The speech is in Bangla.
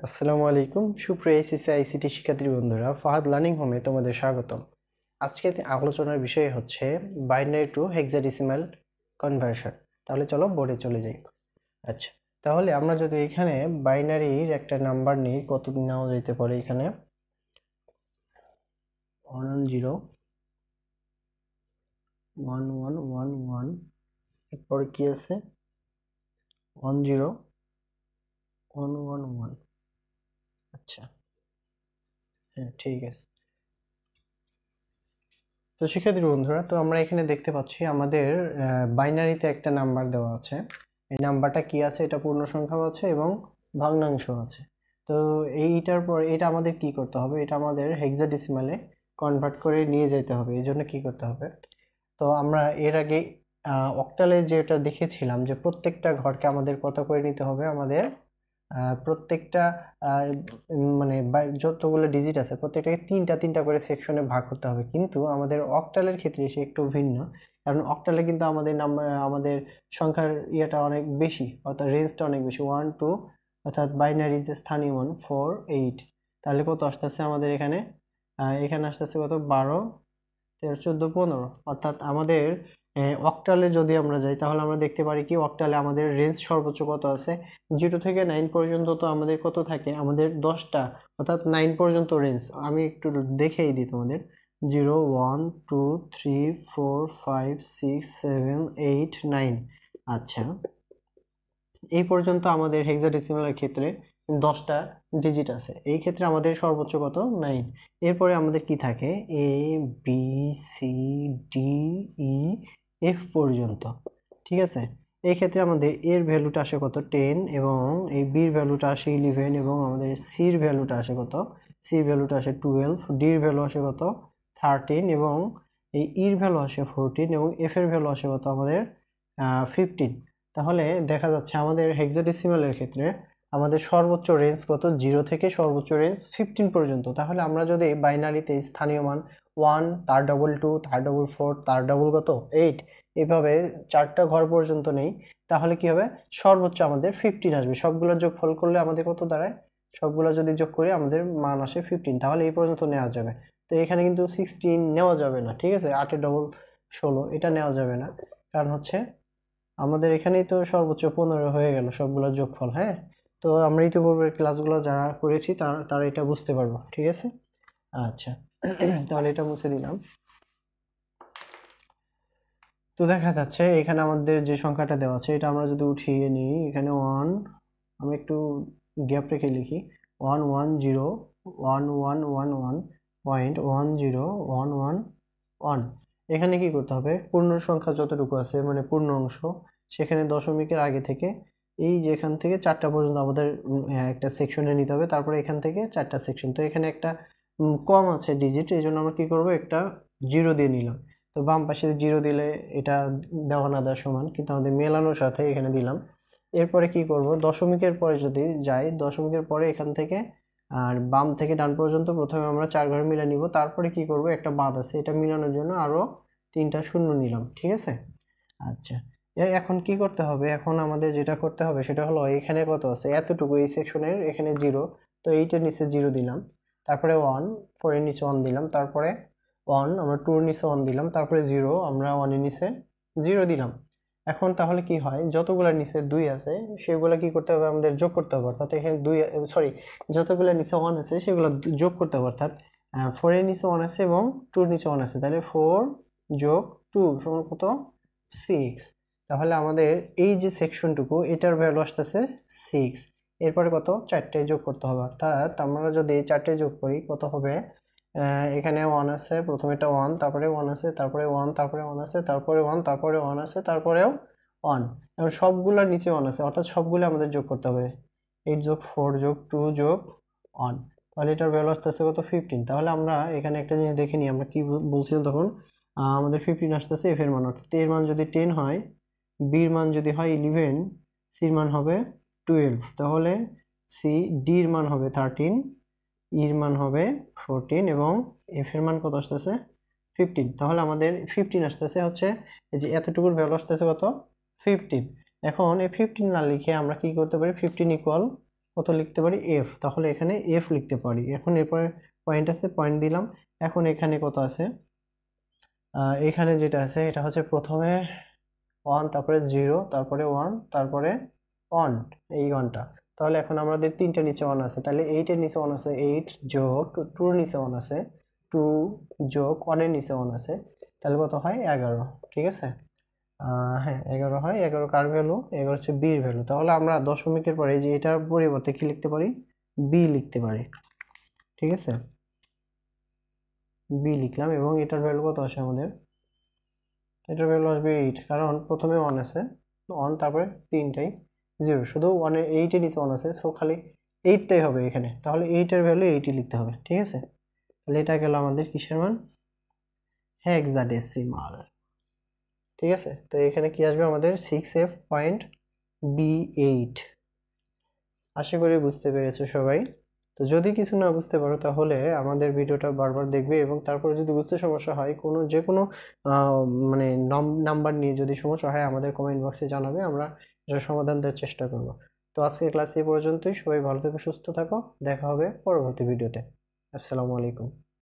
আসসালামু আলাইকুম সুপ্রিয় এসএসসি আইসিটি শিক্ষার্থী বন্ধুরা, ফাহাদ লার্নিং হোমে তোমাদের স্বাগতম। আজকে আলোচনার বিষয় হচ্ছে বাইনারি টু হেক্সাডেসিমাল কনভার্সন। তাহলে চলো বোর্ডে চলে যাই। আচ্ছা, তাহলে আমরা যদি এখানে বাইনারির একটা নাম্বার নিই, কত নেওয়া যেতে পারে? এখানে 110 1111, এরপর কি আছে 10111। আচ্ছা, হ্যাঁ ঠিক আছে। তো শিক্ষার্থী বন্ধুরা, তো আমরা এখানে দেখতে পাচ্ছি আমাদের বাইনারিতে একটা নাম্বার দেওয়া আছে। এই নাম্বারটা কি আছে? এটা পূর্ণ সংখ্যাও আছে এবং ভগ্নাংশ আছে। তো এইটার পর এটা আমাদের কি করতে হবে? এটা আমাদের হেক্সাডেসিমালে কনভার্ট করে নিয়ে যেতে হবে। এই জন্য কি করতে হবে? তো আমরা এর আগে অক্টালে যেটা দেখেছিলাম যে প্রত্যেকটা ঘরকে আমাদের কত করে নিতে হবে, আমাদের প্রত্যেকটা মানে যতগুলো ডিজিট আছে প্রত্যেকটাকে তিনটা তিনটা করে সেকশনে ভাগ করতে হবে। কিন্তু আমাদের অক্টালের ক্ষেত্রে এসে একটু ভিন্ন, কারণ অক্টালে কিন্তু আমাদের নাম্বার আমাদের সংখ্যার ইয়েটা অনেক বেশি, অর্থাৎ রেঞ্জটা অনেক বেশি 1 2, অর্থাৎ বাইনারি যে স্থানীয় মান 4 8। তাহলে কত আসতেছে আমাদের এখানে? এখানে আসতেছে কত? 12 13 14 15। অর্থাৎ আমাদের অক্টালে যদি আমরা যাই তাহলে আমরা দেখতে পারি কি অক্টালে আমাদের রেঞ্জ সর্বোচ্চ কত আছে? 0 থেকে 9 পর্যন্ত। তো আমাদের কত থাকে? আমাদের 10টা, অর্থাৎ 9 পর্যন্ত রেঞ্জ। আমি একটু দেখেই দিই তোমাদের। 0 1 2 3 4 5 6 7 8 9। আচ্ছা, এই পর্যন্ত আমাদের হেক্সাডেসিমালের ক্ষেত্রে 10টা ডিজিট আছে। এই ক্ষেত্রে আমাদের সর্বোচ্চ কত? 9। এরপরে আমাদের কি থাকে? A B C D E F পর্যন্ত, ঠিক আছে। এই ক্ষেত্রে আমাদের এর ভ্যালুটা আসে কত? 10, এবং এই বির ভ্যালুটা আসে 11, এবং আমাদের সির ভ্যালুটা আসে কত? সির ভ্যালুটা আসে 12, ডির ভ্যালু আসে কত? 13, এবং এই ইর ভ্যালু আসে 14, এবং এফ এর ভ্যালু আসে কত আমাদের? 15। তাহলে দেখা যাচ্ছে আমাদের হেক্সাডেসিমালের ক্ষেত্রে আমাদের সর্বোচ্চ রেঞ্জ কত? 0 থেকে সর্বোচ্চ রেঞ্জ 15 পর্যন্ত। তাহলে আমরা যদি বাইনারিতে স্থানীয় মান 1, তার ডবল 2, তার ডবল 4, তার ডবল কত? 8, এভাবে 4টা ঘর পর্যন্ত নেই, তাহলে কি হবে? সর্বোচ্চ আমাদের 15 আসবে। সবগুলো যোগফল করলে আমাদের কত দাঁড়ায়? সবগুলো যদি যোগ করি আমাদের মান আসে 15। তাহলে এই পর্যন্ত নেওয়া যাবে। তো এখানে কিন্তু 16 নেওয়া যাবে না, ঠিক আছে। 8 এর ডবল 16, এটা নেওয়া যাবে না। কারণ হচ্ছে আমাদের এখানেই তো সর্বোচ্চ 15 হয়ে গেল সবগুলো যোগফল। হ্যাঁ, তো আমরা ইতিপূর্বের ক্লাসগুলো যারা করেছি তারা এটা বুঝতে পারবো, ঠিক আছে। আচ্ছা, তাহলে এটা মুছে দিলাম। তো দেখা যাচ্ছে এখানে আমাদের যে সংখ্যাটা দেওয়া আছে এটা আমরা যদি উঠিয়ে নিই, এখানে 1, আমি একটু গ্যাপ রেখে লিখি, 11011.10111। এখানে কি করতে হবে? পূর্ণ সংখ্যা যতটুকু আছে মানে পূর্ণ অংশ, সেখানে দশমিকের আগে থেকে এই যে এখান থেকে 4টা পর্যন্ত আমাদের একটা সেকশনে নিতে হবে। তারপরে এখান থেকে 4টা সেকশন। তো এখানে একটা কম আছে ডিজিট, এই জন্য আমরা কি করব? একটা 0 দিয়ে নিলাম। তো বাম পাশে 0 দিলে এটা দেওয়া না দেওয়া সমান, কিন্তু আমাদের মেলানোর সাথে এখানে দিলাম। এরপরে কি করব? দশমিকের পরে যদি যাই, দশমিকের পরে এখান থেকে আর বাম থেকে ডান পর্যন্ত প্রথমে আমরা 4 ঘরে মিলে নিব। তারপরে কি করব? একটা বাদ আছে, এটা মিলানোর জন্য আরো 3টা শূন্য নিলাম, ঠিক আছে। আচ্ছা, এখন কি করতে হবে? এখন আমাদের যেটা করতে হবে সেটা হলো এখানে কত আছে? এতটুকু এই সেকশনের এখানে 0, তো এইটার নিচে 0 দিলাম। তারপরে 1, 4 এর নিচে 1 দিলাম। তারপরে 1, আমরা 2 এর নিচে 1 দিলাম। তারপরে 0, আমরা 1 এর নিচে 0 দিলাম। এখন তাহলে কি হয়? যতগুলোর নিচে 2 আছে সেগুলো কি করতে হবে? আমাদের যোগ করতে হবে। অর্থাৎ এখানে 2, সরি, যতগুলোর নিচে 1 আছে সেগুলো যোগ করতে হবে। অর্থাৎ 4 এর নিচে 1 আছে এবং 2 এর নিচে 1 আছে, তাহলে 4 যোগ 2 সমান কত? 6। তাহলে আমাদের এই যে সেকশনটুকু এটার ভ্যালু আসতেছে 6। এরপরে কত? 4টে যোগ করতে হবে। অর্থাৎ আমরা যদি 4টে যোগ করি কত হবে? এখানে 1 আছে, প্রথমে এটা 1, তারপরে 1 আছে, তারপরে 1, তারপরে 1 আছে, তারপরে 1, তারপরে 1 আছে, তারপরেও 1। এখন সবগুলোর নিচে 1 আছে, অর্থাৎ সবগুলো আমাদের যোগ করতে হবে। 8 যোগ 4 যোগ 2 যোগ 1, তাহলে এটার ভ্যালু আসতেছে কত? 15। তাহলে আমরা এখানে একটা জিনিস দেখে নিই, আমরা কি বলছিলাম তখন? আমাদের 15 আসতেছে এফ এর মান। অর্থাৎ এর মান যদি 10 হয়, বির মান যদি হয় 11, সির মান হবে 12, তাহলে সি ডির মান হবে 13, ইর মান হবে 14, এবং এফ এর মান কত আসতেছে? 15। তাহলে আমাদের 15 আসতেছে হচ্ছে এই যে এতটুকুর ভ্যালু আসতেছে কত? 15। এখন এই 15 না লিখে আমরা কি করতে পারি? 15 ইকুয়াল কত লিখতে পারি এফ, তাহলে এখানে এফ লিখতে পারি। এখন এরপরে পয়েন্ট আছে, পয়েন্ট দিলাম। এখন এখানে কত আছে, এখানে যেটা আছে এটা হচ্ছে প্রথমে 1, তারপরে 0, তারপরে 1, তারপরে 1, এই 1টা। তাহলে এখন আমাদের 3টা নিচে 1 আছে, তাহলে 8 এর নিচে 1 আছে, 8 যোগ 2 এর নিচে 1 আছে, 2 যোগ 1 এর নিচে 1 আছে, তাহলে কত হয় 11। ঠিক আছে, হ্যাঁ 11 হয়। 11 কার ভ্যালু? 11 হচ্ছে বি এর ভ্যালু। তাহলে আমরা দশমিকের পরে এই যে এটার পরিবর্তে কি লিখতে পারি, বি লিখতে পারি। ঠিক আছে, বি লিখলাম এবং এটার ভ্যালু কত আসে আমাদের, এটার ভ্যালু আসবে 8, কারণ প্রথমে 1 আছে, 1 তারপরে 3টাই 0, শুধু 1 এর 8 এর নিচে 1 আছে, সো খালি 8টাই হবে এখানে, তাহলে 8 এর ভ্যালু 8ই লিখতে হবে। ঠিক আছে, তাহলে এটা গেল আমাদের কিসের মান, হেক্সাডেসিমাল। ঠিক আছে, তো এখানে কি আসবে আমাদের 6f.b8। আশা করি বুঝতে পেরেছো সবাই। তো যদি কিছু না বুঝতে পারো তাহলে আমাদের ভিডিওটা বারবার দেখবে, এবং তারপরে যদি বুঝতে সমস্যা হয় যে কোনো মানে নাম্বার নিয়ে যদি সমস্যা হয় আমাদের কমেন্ট বক্সে জানাবে, আমরা এটার সমাধান দেওয়ার চেষ্টা করব। তো আজকের ক্লাস এই পর্যন্তই। সবাই ভালো থেকো, সুস্থ থাকো, দেখা হবে পরবর্তী ভিডিওতে। আসসালামু আলাইকুম।